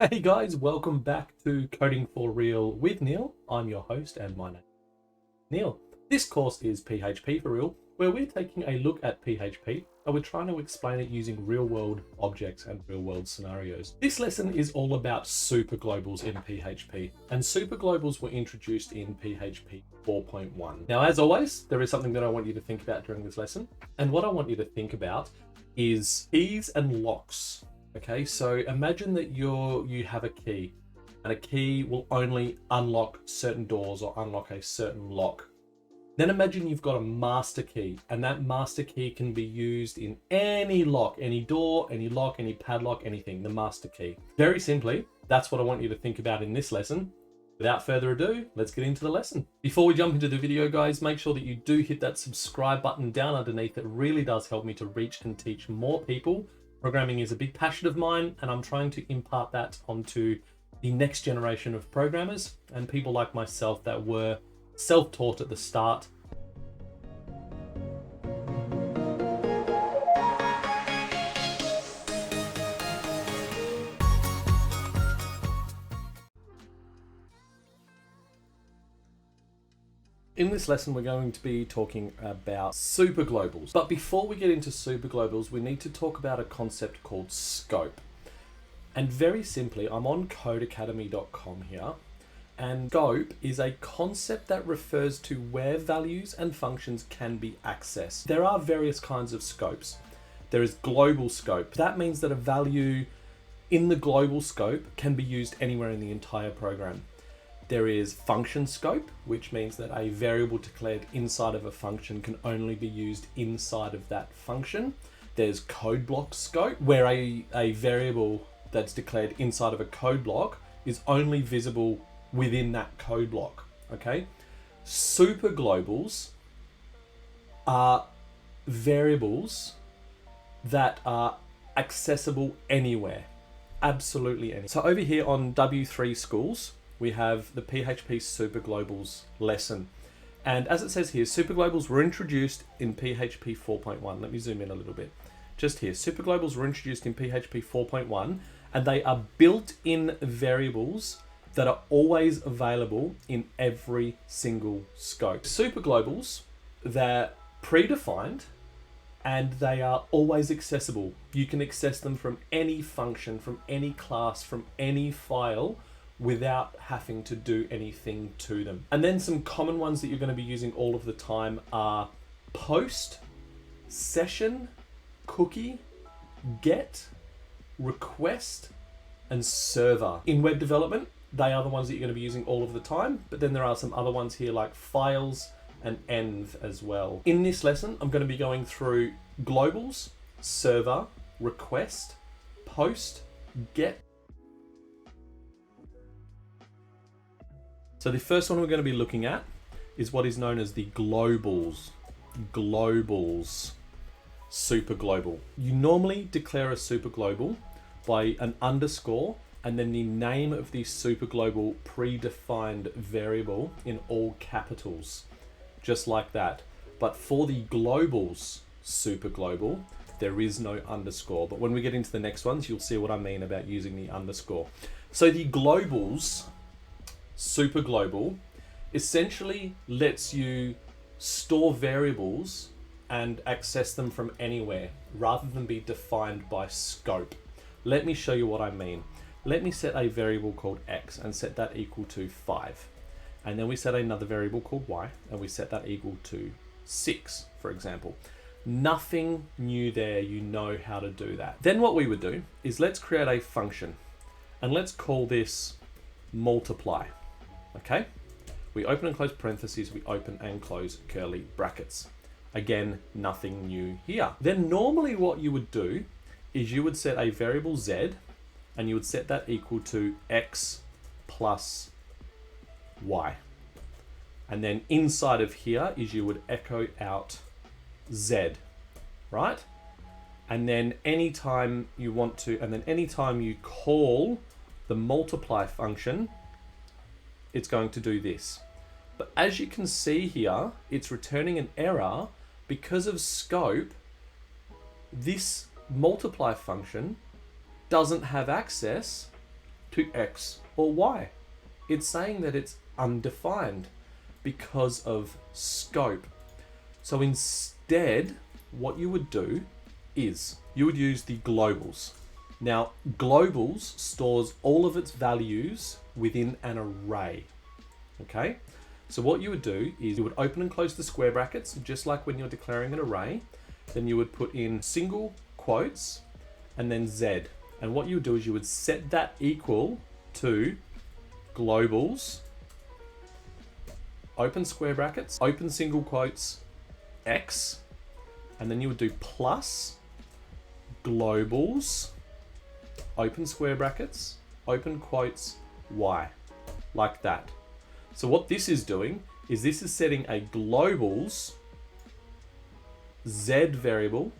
Hey guys, welcome back to Coding for Real with Neil. I'm your host and my name is Neil. This course is PHP for Real, where we're taking a look at PHP and we're trying to explain it using real-world objects and real-world scenarios. This lesson is all about superglobals in PHP, and superglobals were introduced in PHP 4.1. Now, as always, there is something that I want you to think about during this lesson, and what I want you to think about is keys and locks. Okay, so imagine that you have a key, and a key will only unlock certain doors or unlock a certain lock. Then imagine you've got a master key, and that master key can be used in any lock, any door, any lock, any padlock, anything, the master key. Very simply, that's what I want you to think about in this lesson. Without further ado, let's get into the lesson. Before we jump into the video, guys, make sure that you do hit that subscribe button down underneath. It really does help me to reach and teach more people. Programming is a big passion of mine, and I'm trying to impart that onto the next generation of programmers and people like myself that were self-taught at the start. In this lesson, we're going to be talking about superglobals. But before we get into superglobals, we need to talk about a concept called scope. And very simply, I'm on codeacademy.com here, and scope is a concept that refers to where values and functions can be accessed. There are various kinds of scopes. There is global scope. That means that a value in the global scope can be used anywhere in the entire program. There is function scope, which means that a variable declared inside of a function can only be used inside of that function. There's code block scope, where a variable that's declared inside of a code block is only visible within that code block, okay? Superglobals are variables that are accessible anywhere, absolutely anywhere. So over here on W3 Schools, we have the PHP Superglobals lesson. And as it says here, superglobals were introduced in PHP 4.1. Let me zoom in a little bit. Just here, superglobals were introduced in PHP 4.1, and they are built-in variables that are always available in every single scope. Superglobals, they're predefined, and they are always accessible. You can access them from any function, from any class, from any file, without having to do anything to them. And then some common ones that you're going to be using all of the time are post, session, cookie, get, request, and server. In web development, they are the ones that you're going to be using all of the time, but then there are some other ones here like files and env as well. In this lesson, I'm going to be going through globals, server, request, post, get. So the first one we're going to be looking at is what is known as the globals. Globals. Superglobal. You normally declare a superglobal by an underscore and then the name of the superglobal predefined variable in all capitals, just like that. But for the globals superglobal, there is no underscore. But when we get into the next ones, you'll see what I mean about using the underscore. So the globals superglobal essentially lets you store variables and access them from anywhere rather than be defined by scope. Let me show you what I mean. Let me set a variable called x and set that equal to 5. And then we set another variable called y and we set that equal to 6, for example. Nothing new there, you know how to do that. Then what we would do is let's create a function and let's call this multiply. Okay, we open and close parentheses, we open and close curly brackets. Again, nothing new here. Then normally what you would do is you would set a variable z and you would set that equal to x plus y. And then inside of here is you would echo out z, right? And then anytime you want to, and then anytime you call the multiply function, it's going to do this. But as you can see here, it's returning an error because of scope. This multiply function doesn't have access to X or Y. It's saying that it's undefined because of scope. So instead, what you would do is you would use the globals. Now, globals stores all of its values within an array. Okay? So what you would do is you would open and close the square brackets, just like when you're declaring an array. Then you would put in single quotes and then Z. And what you would do is you would set that equal to globals, open square brackets, open single quotes, X, and then you would do plus globals, open square brackets, open quotes, Y, like that. So what this is doing is this is setting a globals Z variable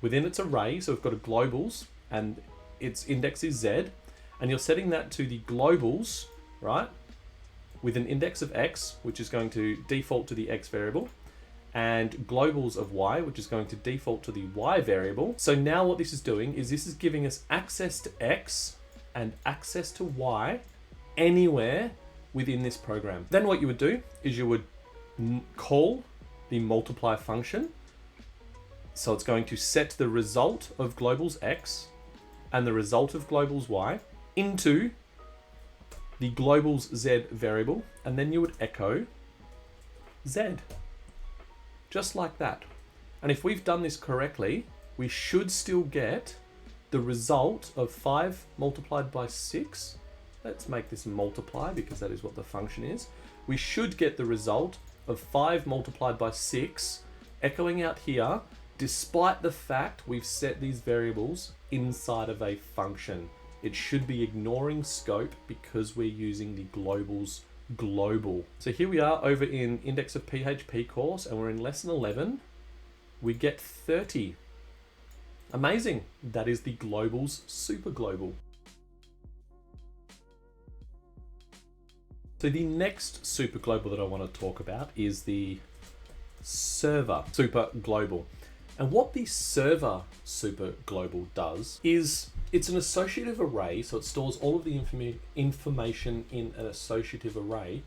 within its array. So we've got a globals and its index is Z, and you're setting that to the globals, right, with an index of X, which is going to default to the X variable, and globals of Y, which is going to default to the Y variable. So now what this is doing is this is giving us access to X and access to Y anywhere within this program. Then what you would do is you would call the multiply function. So it's going to set the result of globals X and the result of globals Y into the globals Z variable, and then you would echo Z. Just like that. And if we've done this correctly, we should still get the result of 5 multiplied by 6. Let's make this multiply because that is what the function is. We should get the result of 5 multiplied by 6 echoing out here, despite the fact we've set these variables inside of a function. It should be ignoring scope because we're using the globals global. So here we are over in Index of PHP course, and we're in lesson 11. We get 30. Amazing. That is the globals super global. So the next super global that I want to talk about is the server super global. And what the server super global does is it's an associative array, so it stores all of the information in an associative array,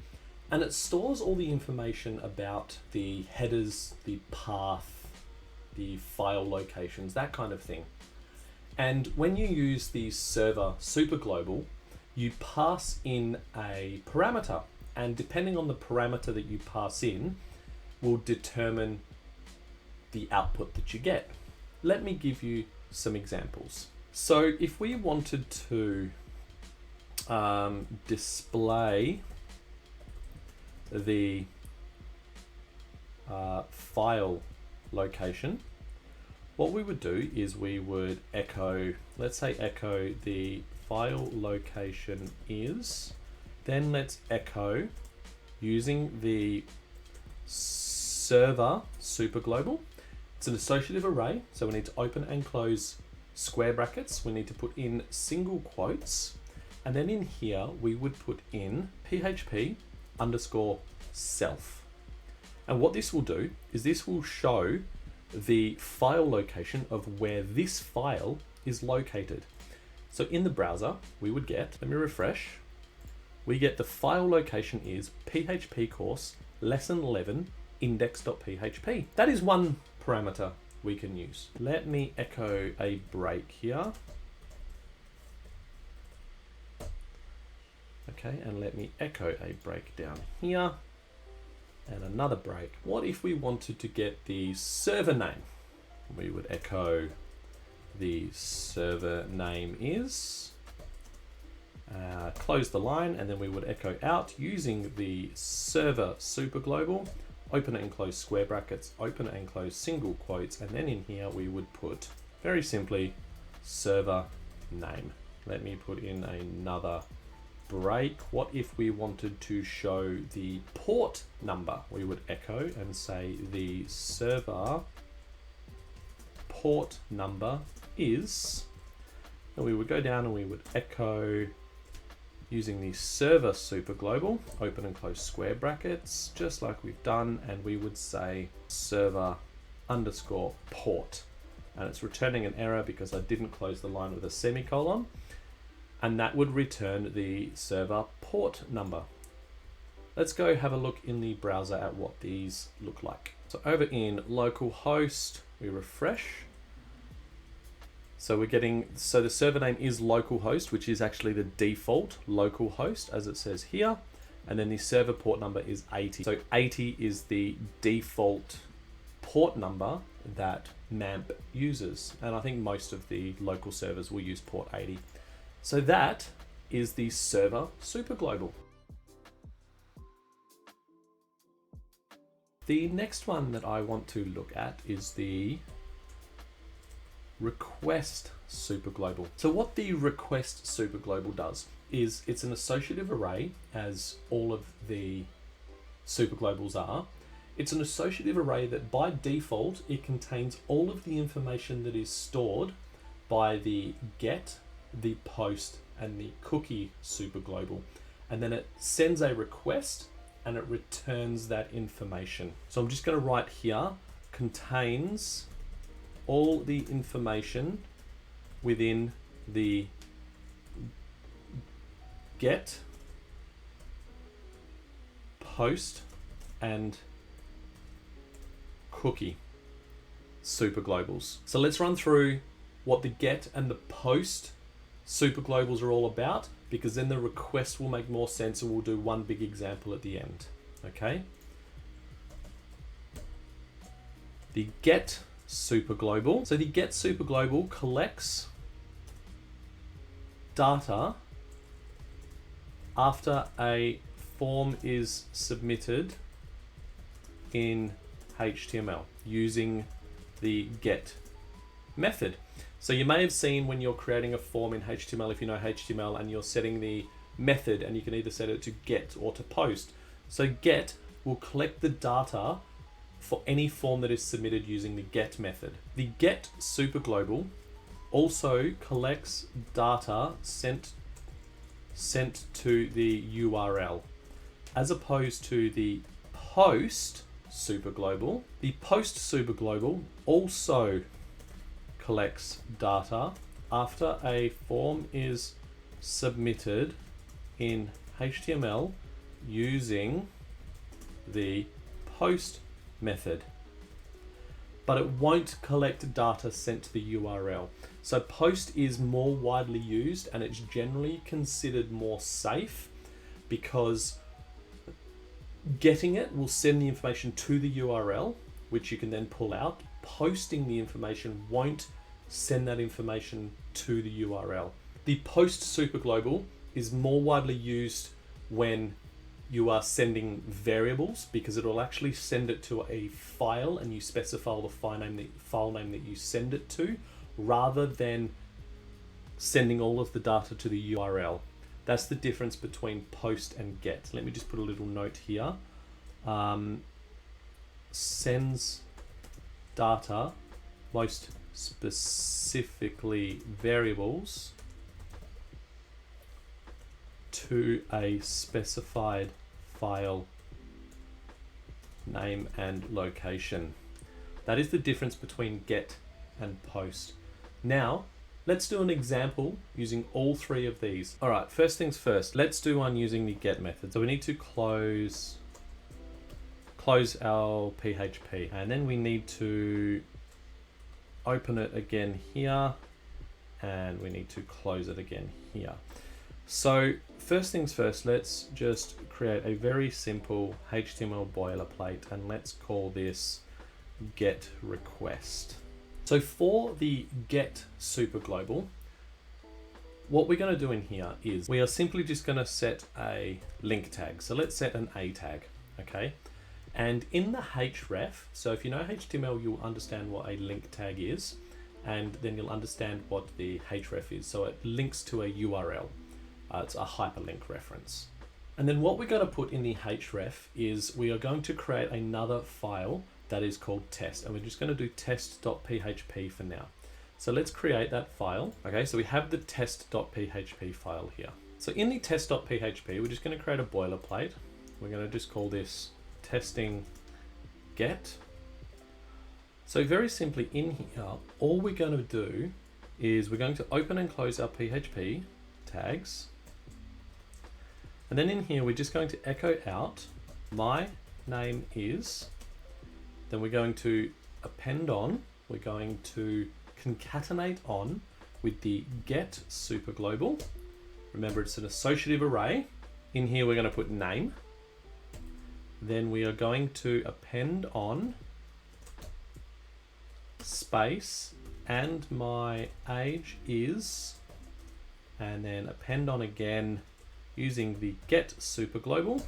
and it stores all the information about the headers, the path, the file locations, that kind of thing. And when you use the server super global, you pass in a parameter, and depending on the parameter that you pass in will determine the output that you get. Let me give you some examples. So if we wanted to display the file location, what we would do is we would echo, let's say echo the file location is, then let's echo using the server super global. It's an associative array, so we need to open and close square brackets. We need to put in single quotes, and then in here we would put in PHP underscore self. And what this will do is this will show the file location of where this file is located. So in the browser, we would get, let me refresh, we get the file location is PHP course lesson 11 index.php. That is one parameter we can use. Let me echo a break here. Okay, and let me echo a break down here and another break. What if we wanted to get the server name? We would echo the server name is, close the line, and then we would echo out using the server super global, open and close square brackets, open and close single quotes, and then in here we would put, very simply, server name. Let me put in another break. What if we wanted to show the port number? We would echo and say the server port number is, and we would go down and we would echo using the server super global, open and close square brackets, just like we've done, and we would say server underscore port. And it's returning an error because I didn't close the line with a semicolon. and that would return the server port number. Let's go have a look in the browser at what these look like. So over in localhost, we refresh. So the server name is localhost, which is actually the default localhost as it says here. And then the server port number is 80. So 80 is the default port number that MAMP uses. And I think most of the local servers will use port 80. So that is the server superglobal. The next one that I want to look at is the request superglobal. So what the request superglobal does is it's an associative array, as all of the superglobals are. It's an associative array that by default, it contains all of the information that is stored by the get, the post, and the cookie superglobal. And then it sends a request and it returns that information. So I'm just going to write here, contains all the information within the get, post, and cookie superglobals. So let's run through what the get and the post superglobals are all about, because then the request will make more sense and we'll do one big example at the end. Okay. The get superglobal. So the get superglobal collects data after a form is submitted in HTML using the get method. So you may have seen when you're creating a form in HTML, if you know HTML, and you're setting the method, and you can either set it to get or to post. So get will collect the data for any form that is submitted using the get method. The get superglobal also collects data sent to the URL, as opposed to the post superglobal. The post superglobal also collects data after a form is submitted in HTML using the post method, but it won't collect data sent to the URL. So post is more widely used and it's generally considered more safe, because getting it will send the information to the URL, which you can then pull out. Posting the information won't send that information to the URL. The post superglobal is more widely used when you are sending variables, because it will actually send it to a file and you specify the file name that you send it to, rather than sending all of the data to the URL. That's the difference between post and get. Let me just put a little note here. Sends data, most specifically variables, to a specified file name and location. That is the difference between get and post. Now, let's do an example using all three of these. All right, first things first, let's do one using the get method. So we need to close our PHP, and then we need to open it again here, and we need to close it again here. So first things first, let's just create a very simple HTML boilerplate, and let's call this get request. So for the get superglobal, what we're going to do in here is we are simply just going to set a link tag. So let's set an A tag, okay? And in the href, so if you know HTML, you'll understand what a link tag is, and then you'll understand what the href is. So it links to a URL. It's a hyperlink reference. And then what we're going to put in the href is we are going to create another file that is called test, and we're just going to do test.php for now. So let's create that file. Okay, so we have the test.php file here. So in the test.php, we're just going to create a boilerplate. We're going to just call this testing get. So very simply in here, all we're going to do is we're going to open and close our PHP, tags. And then in here, we're just going to echo out my name is, then we're going to append on, we're going to concatenate on with the get superglobal. Remember, it's an associative array. In here, we're going to put name. Then we are going to append on space and my age is, and then append on again using the get superglobal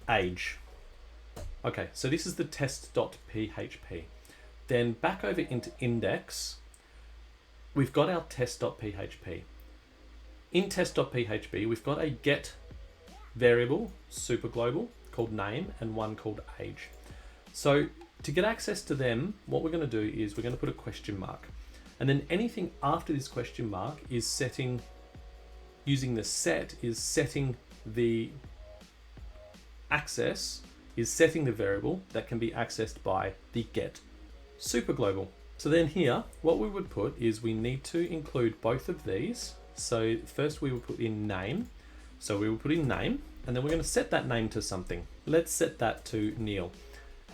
age. Okay, so this is the test.php. Then back over into index, we've got our test.php. In test.php, we've got a get variable superglobal called name and one called age. So to get access to them, what we're going to do is we're going to put a question mark. And then anything after this question mark is setting, using the set, is setting the access, is setting the variable that can be accessed by the get superglobal. So then here, what we would put is we need to include both of these. So first we will put in name. So we will put in name, and then we're going to set that name to something. Let's set that to Neil.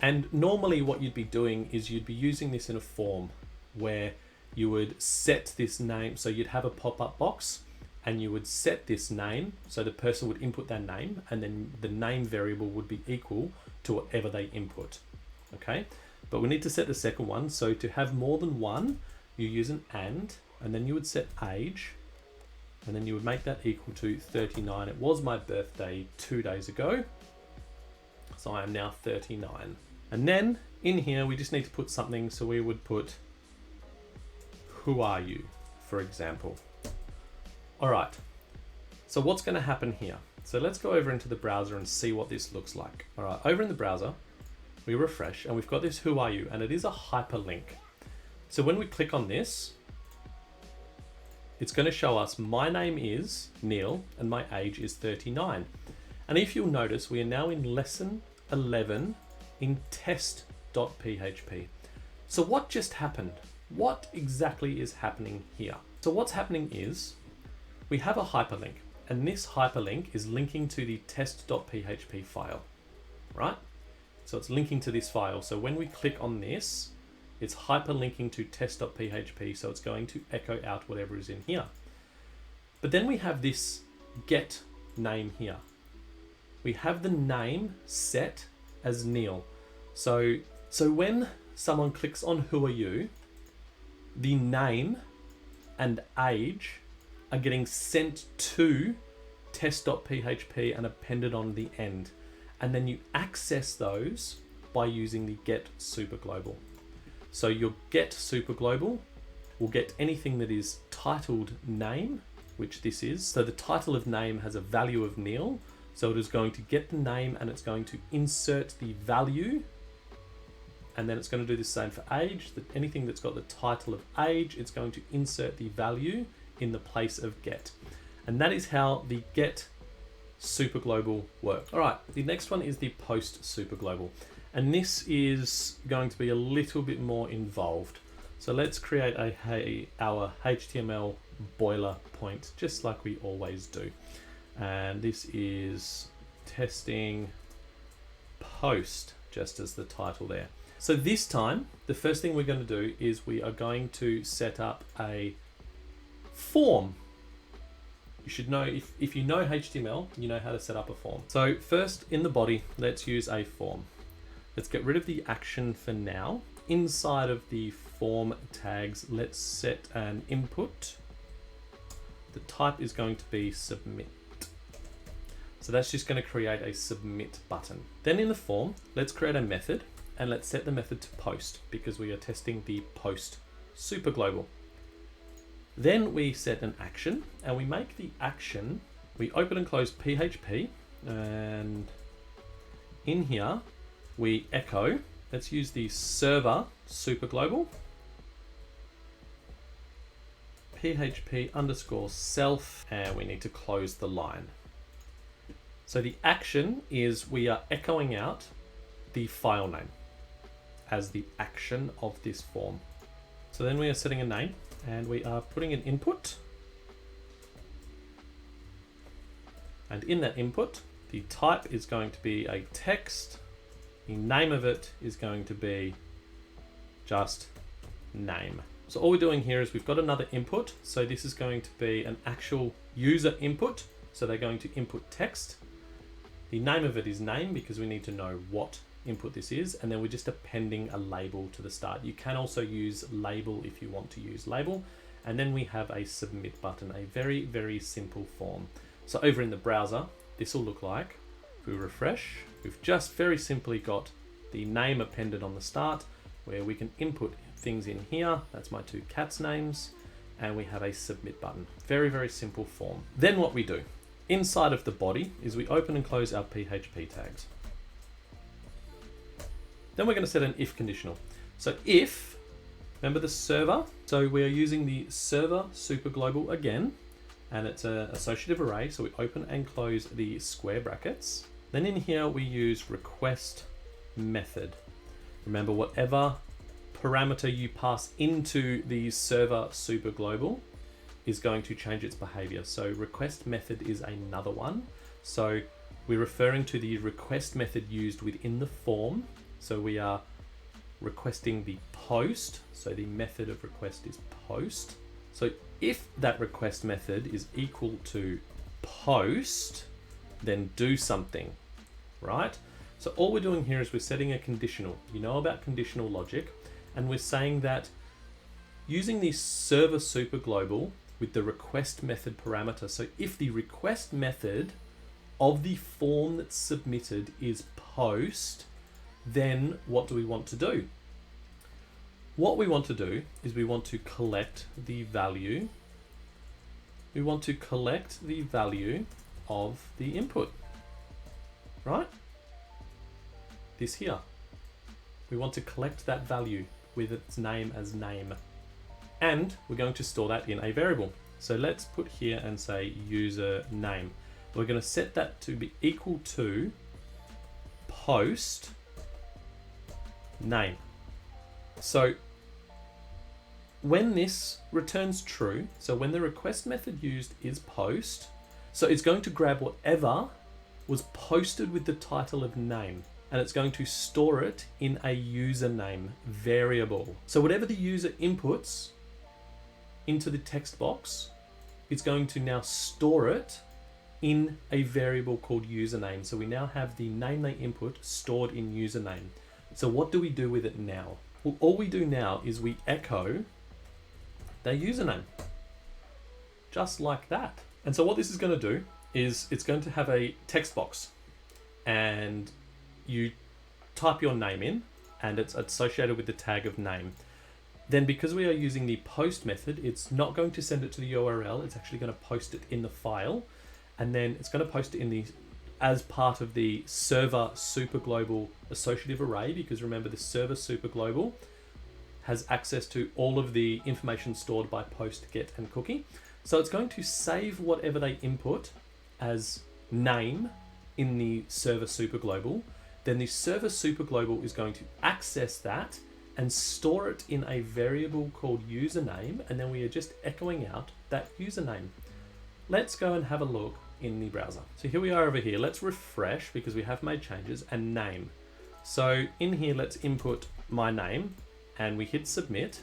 And normally what you'd be doing is you'd be using this in a form where you would set this name. So you'd have a pop-up box and you would set this name. So the person would input their name and then the name variable would be equal to whatever they input. Okay, but we need to set the second one. So to have more than one, you use an and then you would set age, and then you would make that equal to 39. It was my birthday 2 days ago, so I am now 39. And then in here, we just need to put something. So we would put, who are you, for example. All right, so what's going to happen here? So let's go over into the browser and see what this looks like. All right, over in the browser, we refresh and we've got this who are you, and it is a hyperlink. So when we click on this, it's going to show us my name is Neil and my age is 39. And if you'll notice, we are now in lesson 11 in test.php. So what just happened? What exactly is happening here? So what's happening is we have a hyperlink, and this hyperlink is linking to the test.php file, right? So it's linking to this file. So when we click on this, it's hyperlinking to test.php, so it's going to echo out whatever is in here. But then we have this get name here. We have the name set as Neil. So when someone clicks on who are you, the name and age are getting sent to test.php and appended on the end. And then you access those by using the get superglobal. So your get superglobal will get anything that is titled name, which this is. So the title of name has a value of Neil. So it is going to get the name and it's going to insert the value. And then it's going to do the same for age. That anything that's got the title of age, it's going to insert the value in the place of get. And that is how the get superglobal works. All right, the next one is the post superglobal. And this is going to be a little bit more involved. So let's create our HTML boilerplate, just like we always do. And this is testing post, just as the title there. So this time, the first thing we're going to do is we are going to set up a form. You should know, if you know HTML, you know how to set up a form. So first in the body, let's use a form. Let's get rid of the action for now. Inside of the form tags, let's set an input. The type is going to be submit. So that's just going to create a submit button. Then in the form, let's create a method and let's set the method to post because we are testing the post superglobal. Then we set an action and we make the action, we open and close PHP, and in here we echo, let's use the server superglobal, PHP underscore self, and we need to close the line. So the action is we are echoing out the file name as the action of this form. So then we are setting a name and we are putting an input And in that input, the type is going to be a text. The name of it is going to be just name. So all we're doing here is we've got another input. So this is going to be an actual user input. So they're going to input text. The name of it is name because we need to know what input this is. And then we're just appending a label to the start. You can also use label if you want to use label. And then we have a submit button, a very, very simple form. So over in the browser, this will look like, if we refresh, we've just very simply got the name appended on the start where we can input things in here. That's my two cats' names. And we have a submit button. Very, very simple form. Then what we do inside of the body is we open and close our PHP tags. Then we're going to set an if conditional. So if, remember the server? So we are using the server superglobal again, and it's an associative array. So we open and close the square brackets. Then in here we use request method. Remember, whatever parameter you pass into the server superglobal is going to change its behavior. So request method is another one. So we're referring to the request method used within the form. So we are requesting the post. So the method of request is post. So if that request method is equal to post, then do something, right? So all we're doing here is we're setting a conditional. You know about conditional logic, and we're saying that using the server superglobal with the request method parameter. So if the request method of the form that's submitted is post, then what do we want to do? What we want to do is we want to collect the value. We want to collect the value of the input, right? This here. We want to collect that value with its name as name. And we're going to store that in a variable. So let's put here and say user name. We're going to set that to be equal to post name. So when this returns true, so when the request method used is post, so it's going to grab whatever was posted with the title of name, and it's going to store it in a username variable. So whatever the user inputs into the text box, it's going to now store it in a variable called username. So we now have the name they input stored in username. So what do we do with it now? Well, all we do now is we echo their username, just like that. And so what this is going to do is it's going to have a text box, and you type your name in, and it's associated with the tag of name. Then because we are using the post method, it's not going to send it to the URL, it's actually going to post it in the file, and then it's going to post it in the as part of the server superglobal associative array, because remember the server superglobal has access to all of the information stored by post, get, and cookie. So it's going to save whatever they input as name in the server superglobal. Then the server superglobal is going to access that and store it in a variable called username, and then we are just echoing out that username. Let's go and have a look in the browser. So here we are over here. Let's refresh because we have made changes, and name. So in here, let's input my name, and we hit submit.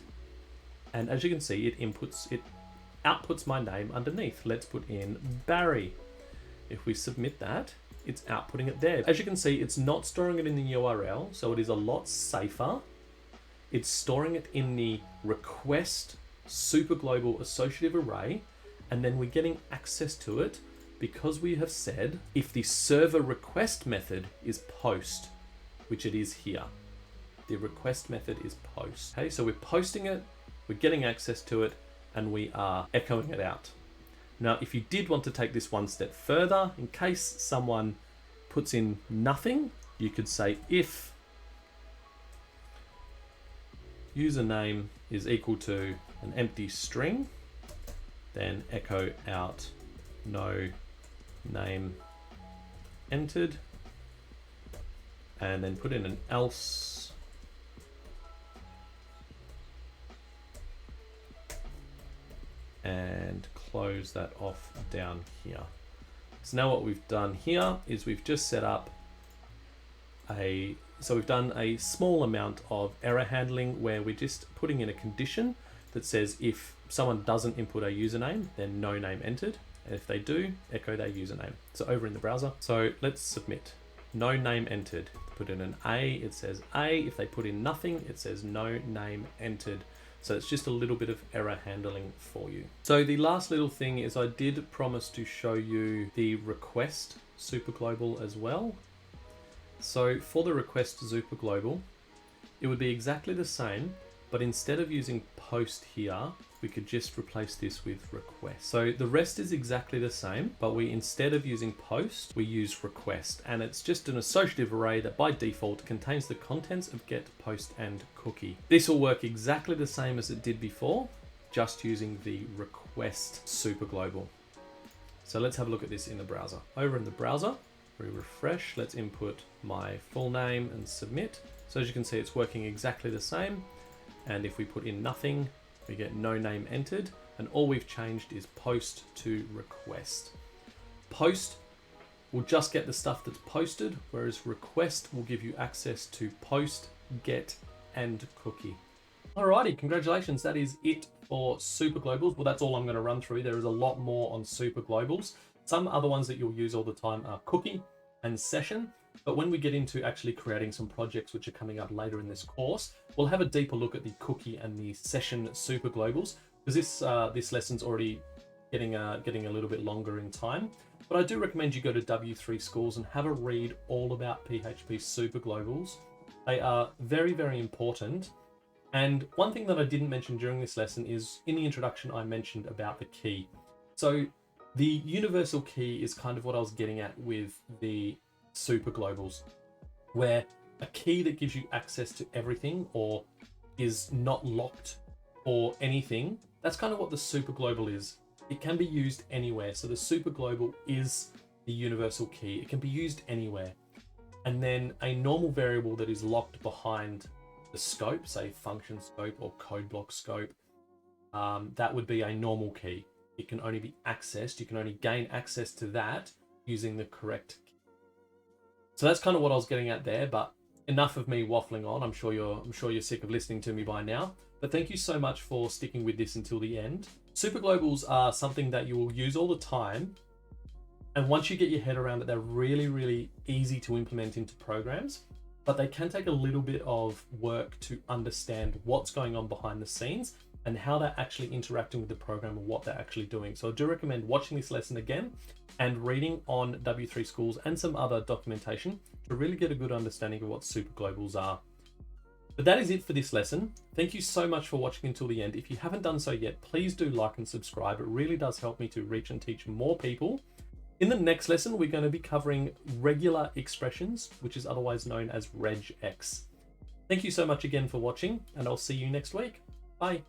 And as you can see, it outputs my name underneath. Let's put in Barry. If we submit that, it's outputting it there. As you can see, it's not storing it in the URL, so it is a lot safer. It's storing it in the request superglobal associative array, and then we're getting access to it because we have said if the server request method is post, which it is here. The request method is post. Okay, so we're posting it, we're getting access to it, and we are echoing it out. Now, if you did want to take this one step further, in case someone puts in nothing, you could say if username is equal to an empty string, then echo out no name entered, and then put in an else, and close that off down here. So now what we've done here is we've just set up so we've done a small amount of error handling where we're just putting in a condition that says if someone doesn't input a username, then no name entered. And if they do, echo their username. So over in the browser. So let's submit. No name entered. Put in an A, it says A. If they put in nothing, it says no name entered. So it's just a little bit of error handling for you. So the last little thing is I did promise to show you the request superglobal as well. So for the request superglobal, it would be exactly the same, but instead of using post here, we could just replace this with request. So the rest is exactly the same, but we, instead of using post, we use request. And it's just an associative array that by default contains the contents of get, post, and cookie. This will work exactly the same as it did before, just using the request superglobal. So let's have a look at this in the browser. Over in the browser, we refresh, let's input my full name and submit. So as you can see, it's working exactly the same. And if we put in nothing, we get no name entered, and all we've changed is post to request. Post will just get the stuff that's posted, whereas request will give you access to post, get, and cookie. Alrighty, congratulations. That is it for Superglobals. Well, that's all I'm going to run through. There is a lot more on Superglobals. Some other ones that you'll use all the time are cookie and session. But when we get into actually creating some projects which are coming up later in this course, we'll have a deeper look at the cookie and the session superglobals, because this lesson's already getting a little bit longer in time. But I do recommend you go to W3 Schools and have a read all about PHP superglobals. They are very, very important. And one thing that I didn't mention during this lesson is in the introduction, I mentioned about the key. So the universal key is kind of what I was getting at with the superglobals, where a key that gives you access to everything or is not locked or anything, that's kind of what the superglobal is. It can be used anywhere. So the superglobal is the universal key. It can be used anywhere. And then a normal variable that is locked behind the scope, say function scope or code block scope, that would be a normal key. It can only be accessed. You can only gain access to that using the correct key. So that's kind of what I was getting at there, but enough of me waffling on. I'm sure you're sick of listening to me by now, but thank you so much for sticking with this until the end. Superglobals are something that you will use all the time. And once you get your head around it, they're really, really easy to implement into programs, but they can take a little bit of work to understand what's going on behind the scenes and how they're actually interacting with the program and what they're actually doing. So I do recommend watching this lesson again and reading on W3 Schools and some other documentation to really get a good understanding of what superglobals are. But that is it for this lesson. Thank you so much for watching until the end. If you haven't done so yet, please do like and subscribe. It really does help me to reach and teach more people. In the next lesson, we're going to be covering regular expressions, which is otherwise known as regex. Thank you so much again for watching, and I'll see you next week. Bye.